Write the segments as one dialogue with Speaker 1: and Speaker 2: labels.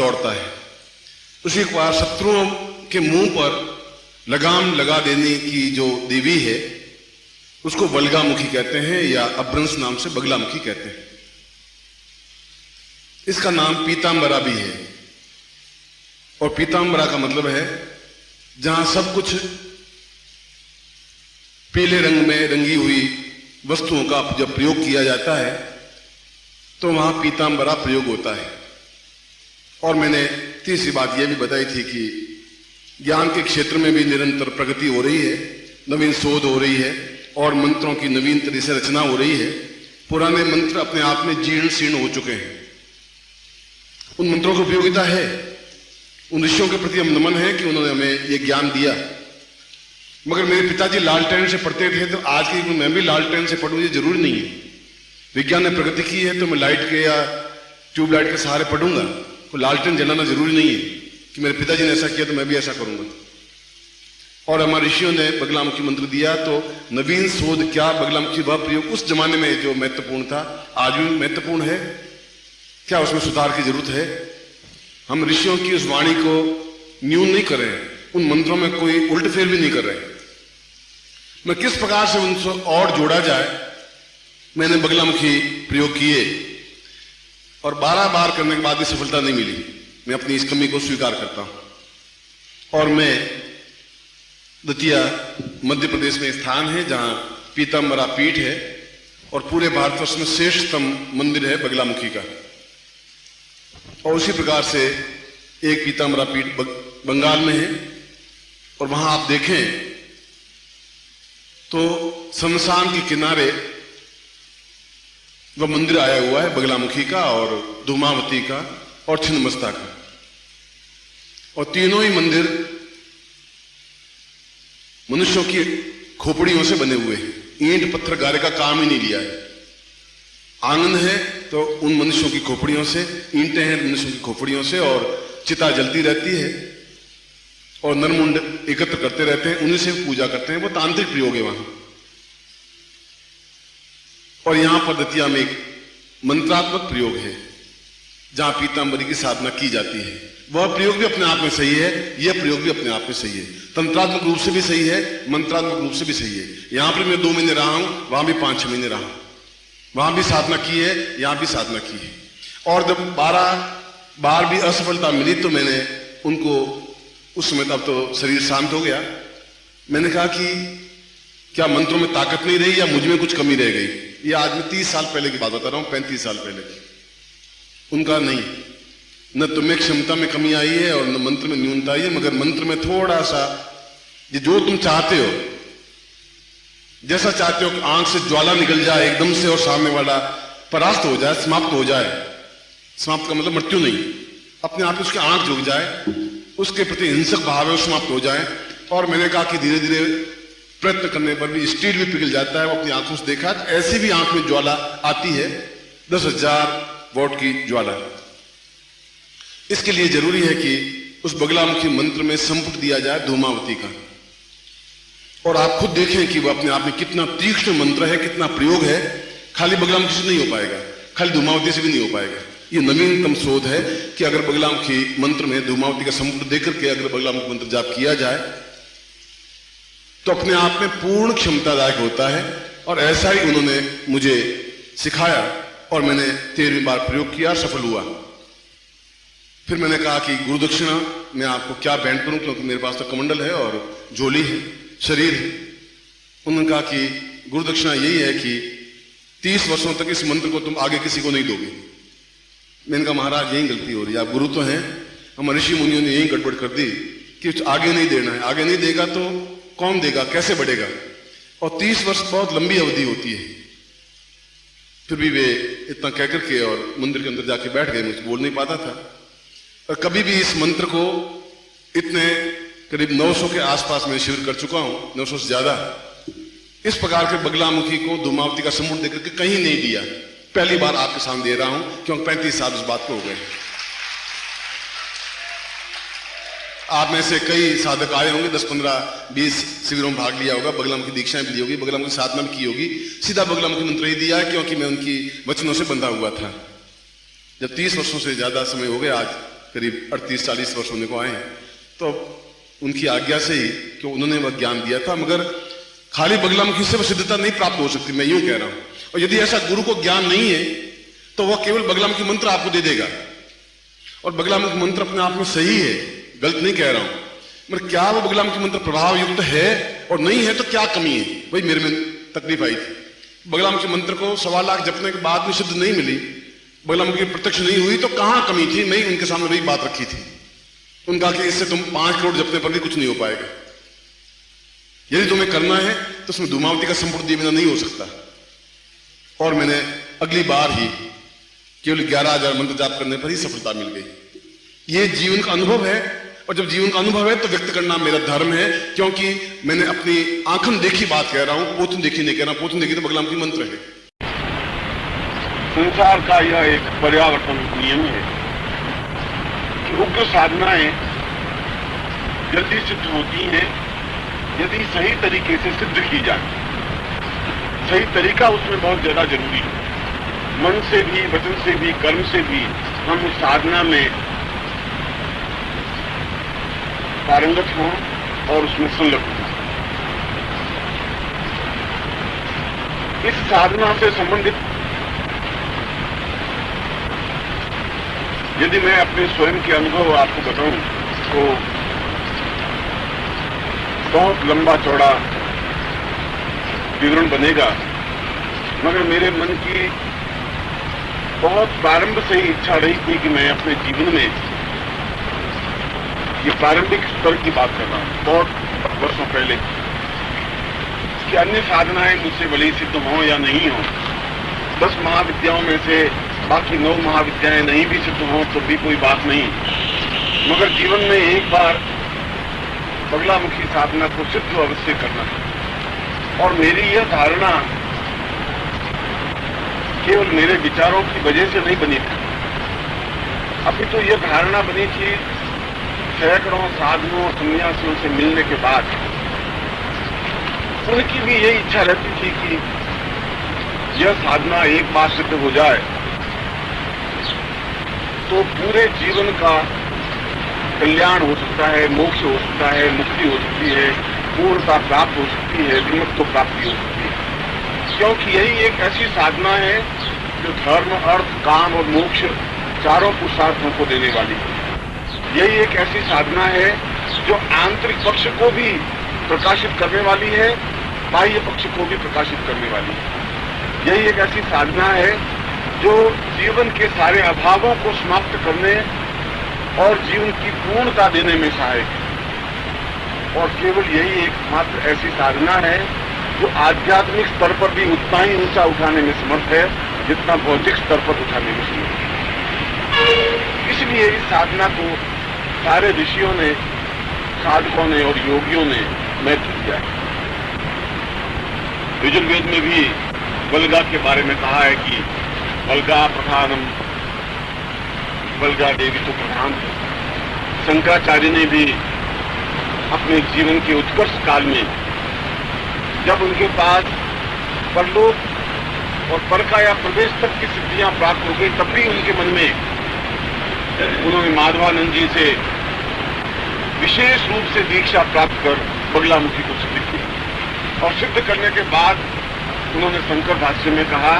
Speaker 1: दौड़ता है। उसी प्रकार शत्रुओं के मुंह पर लगाम लगा देने की जो देवी है उसको बलगामुखी कहते हैं या अभ्रंश नाम से बगलामुखी कहते हैं। इसका नाम पीतांबरा भी है और पीतांबरा का मतलब है जहां सब कुछ पीले रंग में रंगी हुई वस्तुओं का जब प्रयोग किया जाता है तो वहां पीतांबरा प्रयोग होता है। और मैंने तीसरी बात यह भी बताई थी कि ज्ञान के क्षेत्र में भी निरंतर प्रगति हो रही है, नवीन शोध हो रही है और मंत्रों की नवीन तरह से रचना हो रही है। पुराने मंत्र अपने आप में जीर्ण शीर्ण हो चुके हैं, उन मंत्रों की उपयोगिता है। उन ऋषियों के प्रति हम नमन है कि उन्होंने हमें यह ज्ञान दिया। मगर मेरे पिताजी लालटेन से पढ़ते थे तो आज के युग में मैं भी लालटेन से पढ़ूं ये जरूरी नहीं है। विज्ञान ने प्रगति की है तो मैं लाइट के या ट्यूबलाइट के सहारे पढ़ूंगा। कोई लालटेन जलाना जरूरी नहीं है कि मेरे पिताजी ने ऐसा किया तो मैं भी ऐसा करूंगा। और हमारे ऋषियों ने बगलामुखी मंत्र दिया तो नवीन शोध क्या बगलामुखी वह प्रयोग उस जमाने में जो महत्वपूर्ण था आज भी महत्वपूर्ण है, क्या उसमें सुधार की जरूरत है? हम ऋषियों की उस वाणी को न्यून नहीं कर रहे हैं, उन मंत्रों में कोई उल्टफेर भी नहीं कर रहे हैं। मैं किस प्रकार से उनसे और जोड़ा जाए मैंने बगलामुखी प्रयोग किए और 12 बार करने के बाद भी सफलता नहीं मिली। मैं अपनी इस कमी को स्वीकार करता हूं। और मैं दतिया मध्य प्रदेश में स्थान है जहां पीतांबरा पीठ है और पूरे भारतवर्ष में श्रेष्ठतम मंदिर है बगलामुखी का। और उसी प्रकार से एक पीतांबरा पीठ बंगाल में है और वहां आप देखें तो शमशान के किनारे वह मंदिर आया हुआ है बगलामुखी का और धूमावती का और छिन्नमस्ता का। और तीनों ही मंदिर मनुष्यों की खोपड़ियों से बने हुए हैं, ईंट पत्थर गारे का काम ही नहीं लिया है। आंगन है तो उन मनुष्यों की खोपड़ियों से, ईंटें हैं मनुष्यों की खोपड़ियों से और चिता जलती रहती है और नरमुंड एकत्र करते रहते हैं, उन्हीं से पूजा करते हैं। वो तांत्रिक प्रयोग है वहां। और यहां पर दतिया में एक मंत्रात्मक प्रयोग है जहां पीतांबरी की साधना की जाती है। वह प्रयोग भी अपने आप में सही है, यह प्रयोग भी अपने आप में सही है। तंत्रात्मक रूप से भी सही है, मंत्रात्मक रूप से भी सही है। यहां पर मैं 2 महीने रहा हूं, वहां भी 5-6 महीने रहा हूं, वहां भी साधना की है, यहां भी साधना की है। और जब 12 बार भी असफलता मिली तो मैंने उनको उस समय तब तो शरीर शांत हो गया। मैंने कहा कि क्या मंत्रों में ताकत नहीं रही या मुझ में कुछ कमी रह गई? ये आज मैं 30 साल पहले की बात बता रहा हूं, 35 साल पहले की। उनका नहीं, न तुम्हें क्षमता में कमी आई है और न मंत्र में न्यूनता आई है, मगर मंत्र में थोड़ा सा जो तुम चाहते हो, जैसा चाहते हो कि आंख से ज्वाला निकल जाए एकदम से और सामने वाला परास्त हो जाए, समाप्त हो जाए। समाप्त का मतलब मृत्यु नहीं, अपने आप उसकी आंख झुक जाए, उसके प्रति हिंसक भाव है समाप्त हो जाए। और मैंने कहा कि धीरे धीरे प्रयत्न करने पर भी स्टील भी पिघल जाता है। वो अपनी आंखों से देखा तो ऐसी भी आंख में ज्वाला आती है, 10,000 वॉट की ज्वाला। इसके लिए जरूरी है कि उस बगलामुखी मंत्र में संपुट दिया जाए धूमावती का। और आप खुद देखें कि वह अपने आप में कितना तीक्ष्ण मंत्र है, कितना प्रयोग है। खाली बगलामुखी से नहीं हो पाएगा, खाली धूमावती से भी नहीं हो पाएगा। ये नवीनतम शोध है कि अगर बगलामुखी मंत्र में धूमावती का संपुट देकर के अगर बगलामुखी मंत्र जाप किया जाए तो अपने आप में पूर्ण क्षमतादायक होता है। और ऐसा ही उन्होंने मुझे सिखाया और मैंने 13वीं बार प्रयोग किया, सफल हुआ। फिर मैंने कहा कि गुरुदक्षिणा मैं आपको क्या बैंड करूं, क्योंकि मेरे पास तो कमंडल है और झोली है, शरीर है। उन्होंने कहा कि गुरुदक्षिणा यही है कि 30 वर्षों तक इस मंत्र को तुम आगे किसी को नहीं दोगे। मैंने कहा महाराज यही गलती हो रही है, आप गुरु तो हैं, हम ऋषि मुनियों ने यही गड़बड़ कर दी कि आगे नहीं देना है। आगे नहीं देगा तो कौन देगा, कैसे बढ़ेगा? और 30 वर्ष बहुत लंबी अवधि होती है। फिर भी वे इतना कहकर के और मंदिर के अंदर जाके बैठ गए, मुझे बोल नहीं पाता था। और कभी भी इस मंत्र को इतने करीब 900 के आसपास में शिविर कर चुका हूं, 900 से ज्यादा। इस प्रकार के बगलामुखी को धूमावती का संपुट देकर के कहीं नहीं दिया। पहली बार आपके सामने दे रहा हूं क्योंकि 35 साल उस बात को हो गए। आप में से कई साधक आए होंगे, 10, 15, 20 शिविरों में भाग लिया होगा, बगलामुखी दीक्षाएं भी ली होगी, बगलामुखी साधना भी की होगी। सीधा बगलामुखी मंत्र ही दिया है क्योंकि मैं उनकी वचनों से बंधा हुआ था। जब 30 वर्षों से ज्यादा समय हो गया आज करीब 38-40 वर्ष होने को आए हैं, तो उनकी आज्ञा से ही कि उन्होंने वह ज्ञान दिया था, मगर खाली बगलामुखी से वह सिद्धता नहीं प्राप्त हो सकती, मैं यूं कह रहा हूं। और यदि ऐसा गुरु को ज्ञान नहीं है तो वह केवल बगलामुखी मंत्र आपको दे देगा, और बगलामुखी मंत्र अपने आप में सही है, गलत नहीं कह रहा हूं, मगर क्या वो बगलामुखी मंत्र प्रभाव युक्त है और नहीं है तो क्या कमी है, वही मेरे में तकलीफ आई थी। बगलामुखी मंत्र को 1.25 लाख जपने के बाद भी सिद्ध नहीं मिली, बगलामुखी प्रत्यक्ष नहीं हुई, तो कहां कमी थी? मैं उनके सामने वही बात रखी थी। उनका कि इससे तुम 5 करोड़ जपने पर भी कुछ नहीं हो पाएगा, यदि तुम्हें करना है तो उसमें धूमावती का संपूर्ण दिए बिना नहीं हो सकता। और मैंने अगली बार ही केवल 11,000 मंत्र जाप करने पर ही सफलता मिल गई। ये जीवन का अनुभव है, और जब जीवन का अनुभव है तो व्यक्त करना मेरा धर्म है, क्योंकि मैंने अपनी आंखन देखी बात कह रहा हूं, पोतन देखी नहीं कह रहा हूं। पोतन देखी तो बगलामुखी मंत्र है।
Speaker 2: संसार का यह एक पर्यावर्तन नियम है कि उग्र साधनाएं जल्दी सिद्ध होती हैं यदि सही तरीके से सिद्ध की जाए। सही तरीका उसमें बहुत ज्यादा जरूरी है। मन से भी, वचन से भी, कर्म से भी हम उस साधना में पारंगत हों और उसमें संलग्न हों। इस साधना से संबंधित यदि मैं अपने स्वयं के अनुभव आपको बताऊं तो बहुत लंबा चौड़ा विवरण बनेगा, मगर मेरे मन की बहुत प्रारंभ से ही इच्छा रही थी कि मैं अपने जीवन में, ये प्रारंभिक स्तर की बात कर रहा हूं, बहुत वर्षों पहले, कि अन्य साधनाएं मुझसे भले सिद्ध हों या नहीं हों, 10 महाविद्याओं में से बाकी 9 महाविद्याएं नहीं भी सिद्ध हों तो भी कोई बात नहीं, मगर जीवन में एक बार बगलामुखी साधना को सिद्ध अवश्य करना है। और मेरी यह धारणा केवल मेरे विचारों की वजह से नहीं बनी थी, अभी तो यह धारणा बनी थी सैकड़ों साधुओं सन्यासियों से मिलने के बाद। उनकी भी यही इच्छा रहती थी कि यह साधना एक बार सिद्ध हो जाए तो पूरे जीवन का कल्याण हो सकता है, मोक्ष हो सकता है, मुक्ति हो सकती है, पूर्णता प्राप्त हो सकती है, विमुक्त प्राप्ति हो सकती है। क्योंकि यही एक ऐसी साधना है जो धर्म, अर्थ, काम और मोक्ष चारों पुरुषार्थों को देने वाली है। यही एक ऐसी साधना है जो आंतरिक पक्ष को भी प्रकाशित करने वाली है, बाह्य पक्ष को भी प्रकाशित करने वाली है। यही एक ऐसी साधना है जो जीवन के सारे अभावों को समाप्त करने और जीवन की पूर्णता देने में सहायक है। और केवल यही एकमात्र ऐसी साधना है जो आध्यात्मिक स्तर पर भी उतना ही ऊंचा उठाने में समर्थ है जितना भौतिक स्तर पर उठाने में समर्थ है। इसलिए इस साधना को सारे ऋषियों ने, साधकों ने और योगियों ने महत्व दिया है। यजुर्वेद में भी वल्गा के बारे में कहा है कि वल्गा प्रधानम, वल्गा देवी तो प्रधान है। शंकराचार्य ने भी अपने जीवन के उत्कर्ष काल में, जब उनके पास परलोक और परका या प्रवेश तक की सिद्धियां प्राप्त हो गई, तब भी उनके मन में उन्होंने माधवानंद जी से विशेष रूप से दीक्षा प्राप्त कर बगलामुखी को सिद्ध किया। और सिद्ध करने के बाद उन्होंने शंकर भाष्य में कहा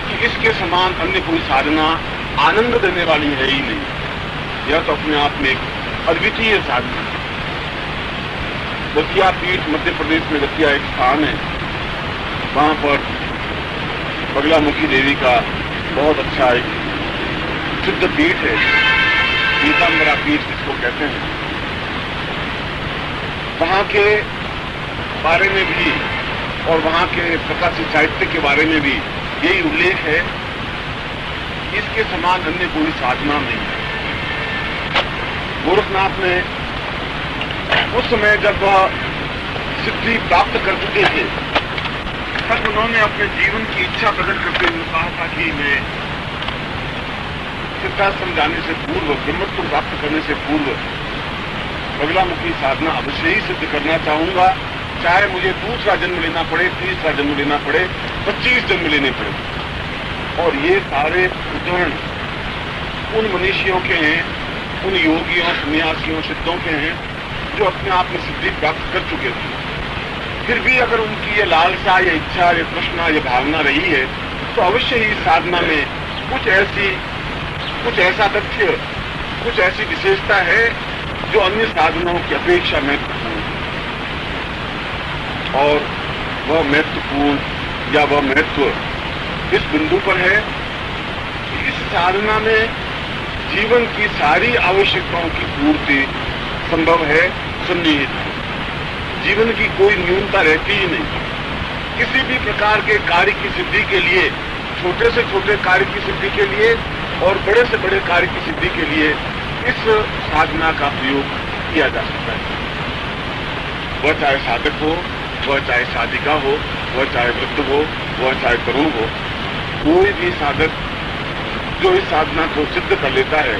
Speaker 2: कि इसके समान अन्य कोई साधना आनंद देने वाली है ही नहीं। यह तो अपने आप में एक अद्वितीय साधना है। दतिया पीठ मध्य प्रदेश में दतिया एक स्थान है, वहां पर बगलामुखी देवी का बहुत अच्छा एक सिद्ध पीठ है, पीताम्बरा पीठ जिसको कहते हैं। वहां के बारे में भी और वहां के प्रकाशित साहित्य के बारे में भी यही उल्लेख है, इसके समान अन्य कोई साधना नहीं है। गोरखनाथ ने उस समय जब वह सिद्धि प्राप्त कर चुके थे, तब उन्होंने अपने जीवन की इच्छा प्रकट करते हुए कहा था कि मैं सिद्धाश्रम जाने से पूर्व, ब्रह्मत्व प्राप्त करने से पूर्व बगलामुखी साधना अवश्य ही सिद्ध करना चाहूंगा, चाहे मुझे दूसरा जन्म लेना पड़े, तीसरा जन्म लेना पड़े, 25 जन्म लेने पड़े। और ये सारे उदाहरण उन मनीषियों के हैं उन योगियों, सन्यासियों, सिद्धों के हैं जो अपने आप में सिद्धि प्राप्त कर चुके थे। फिर भी अगर उनकी ये लालसा, ये इच्छा, ये तृष्णा, ये भावना रही है तो अवश्य ही साधना में कुछ ऐसा तथ्य, कुछ ऐसी विशेषता है जो अन्य साधनाओं की अपेक्षा महत्वपूर्ण है। और वह महत्वपूर्ण या वह महत्व इस बिंदु पर है कि इस साधना में जीवन की सारी आवश्यकताओं की पूर्ति संभव है, सन्निहित है। जीवन की कोई न्यूनता रहती ही नहीं। किसी भी प्रकार के कार्य की सिद्धि के लिए, छोटे से छोटे कार्य की सिद्धि के लिए और बड़े से बड़े कार्य की सिद्धि के लिए इस साधना का प्रयोग किया जा सकता है। वह चाहे साधक हो, वह चाहे साधिका हो, वह चाहे वृद्ध हो, वह चाहे तरुण हो, कोई भी साधक जो इस साधना को सिद्ध कर लेता है,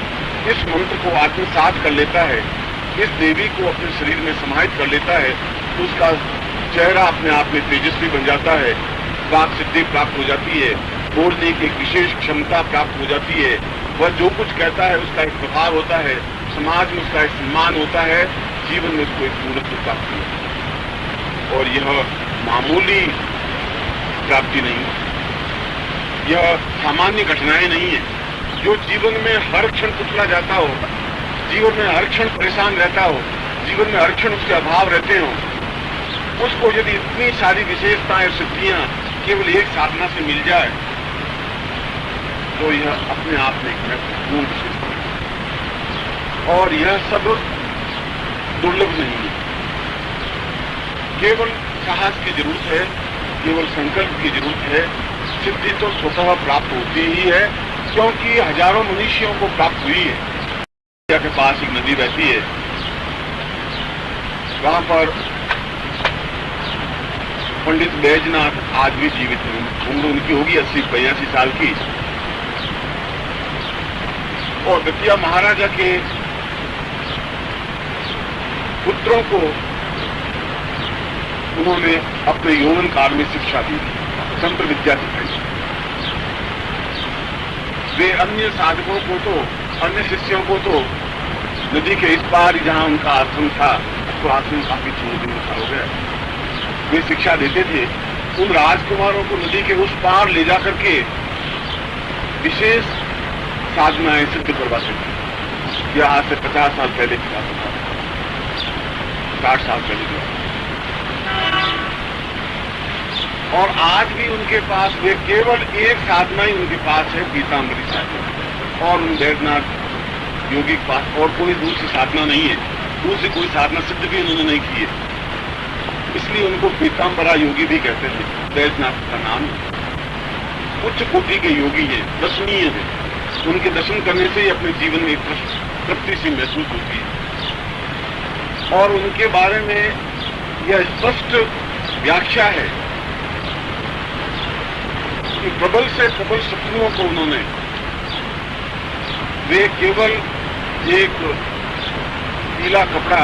Speaker 2: इस मंत्र को आत्मसात कर लेता है, इस देवी को अपने शरीर में समाहित कर लेता है, तो उसका चेहरा अपने आप में तेजस्वी बन जाता है, वाक सिद्धि प्राप्त हो जाती है, बोलने की एक विशेष क्षमता प्राप्त हो जाती है। वह जो कुछ कहता है उसका एक प्रभाव होता है, समाज में उसका एक सम्मान होता है, जीवन में उसको एक पूर्णत्व प्राप्त होती है। और यह मामूली प्राप्ति नहीं, यह सामान्य घटनाएं नहीं है। जो जीवन में हर क्षण कुचला जाता हो, जीवन में हर क्षण परेशान रहता हो, जीवन में हर क्षण उसके अभाव रहते हो, उसको यदि इतनी सारी विशेषताएं, सिद्धियां केवल एक साधना से मिल जाए तो यह अपने आप में एक महत्वपूर्ण विशेषता है। और यह सब दुर्लभ नहीं है। केवल साहस की जरूरत है, केवल संकल्प की जरूरत है। सिद्धि तो स्वतः प्राप्त होती ही है, क्योंकि हजारों मनुष्यों को प्राप्त हुई है। इंडिया के पास एक नदी बहती है, वहां पर पंडित बैजनाथ आज भी जीवित हैं। उम्र उनकी होगी 80-82 साल की। और दतिया महाराजा के पुत्रों को उन्होंने अपने यौवन काल में शिक्षा दी, तंत्र विद्या सिखाई। वे अन्य साधकों को तो, अन्य शिष्यों को तो नदी के इस पार जहां उनका आश्रम था, तो आश्रम काफी छोड़ दिन हो गया, वे शिक्षा देते थे। उन राजकुमारों को नदी के उस पार ले जाकर के विशेष साधनाएं सिद्ध करवाते थे। यह आज से 50 साल पहले की बात था, 60 साल पहले की बात। और आज भी उनके पास वे केवल एक साधना ही उनके पास है, पीतांबरी साधना। और उन बैजनाथ योगी के पास और कोई दूसरी साधना नहीं है, दूसरी कोई साधना सिद्ध भी उन्होंने नहीं की है। इसलिए उनको पीतांबरा योगी भी कहते थे। बैजनाथ का नाम उच्च कोटि के योगी है, दर्शनीय है। उनके दर्शन करने से ही अपने जीवन में एक तृप्ति सी महसूस होती है। और उनके बारे में यह स्पष्ट व्याख्या है कि प्रबल से प्रबल शत्रुओं को उन्होंने, वे केवल एक पीला कपड़ा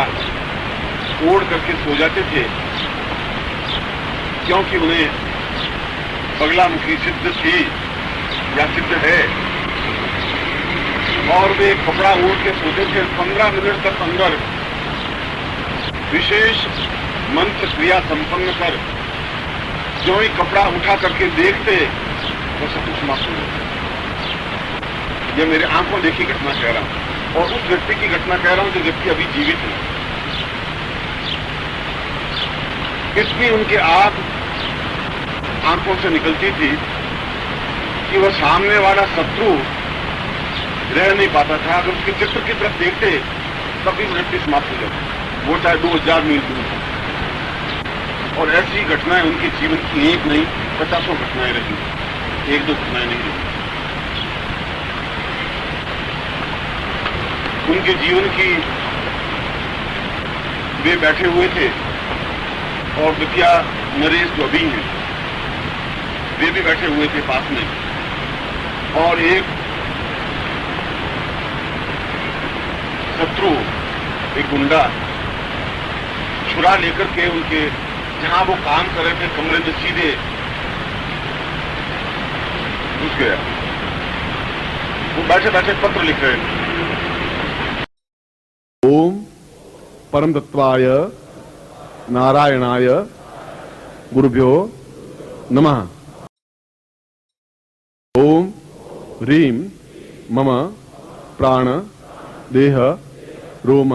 Speaker 2: ओढ़ करके सो जाते थे, क्योंकि उन्हें बगलामुखी सिद्ध थी या सिद्ध है। और वे कपड़ा ओढ़ के सोते थे। 15 मिनट तक अंदर विशेष मंत्र क्रिया संपन्न कर जो ही कपड़ा उठा करके देखते वो सब कुछ समाप्त हो जाता। यह मेरे आंखों देखी घटना कह रहा हूं, और उस व्यक्ति की घटना कह रहा हूं जो व्यक्ति अभी जीवित है। इतनी उनके आंखों से निकलती थी कि वह सामने वाला शत्रु रह नहीं पाता था। अगर उसके चित्र की तरफ देखते तभी वृत्ति समाप्त हो जाती, वो चाहे 2000 मील दूर था। और ऐसी घटनाएं उनके जीवन की एक नहीं 50 घटनाएं रही, एक दो घटनाएं नहीं रही। उनके जीवन की वे बैठे हुए थे, और दतिया नरेश जो अभी हैं वे भी बैठे हुए थे पास में। और एक शत्रु, एक गुंडा छुरा लेकर के उनके जहां वो काम कर रहे थे कमरे में सीधे घुस गया। वो बैठे बैठे पत्र लिख रहे थे।
Speaker 1: ओम परम तत्वाय नारायणाय गुरुभ्यो नमः। ओम ह्रीं मम प्राण देह रोम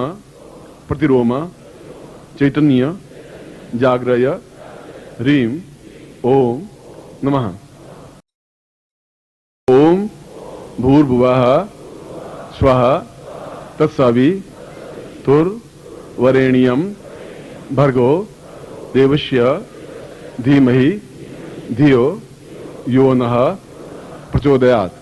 Speaker 1: प्रतिरोम चैतन्य जाग्रय ह्रीं ओम नमः। ओम भूर्भुवः स्वः तत्सवितुर्वरेण्यं भर्गो देवस्य धीमहि धियो यो नः प्रचोदयात्।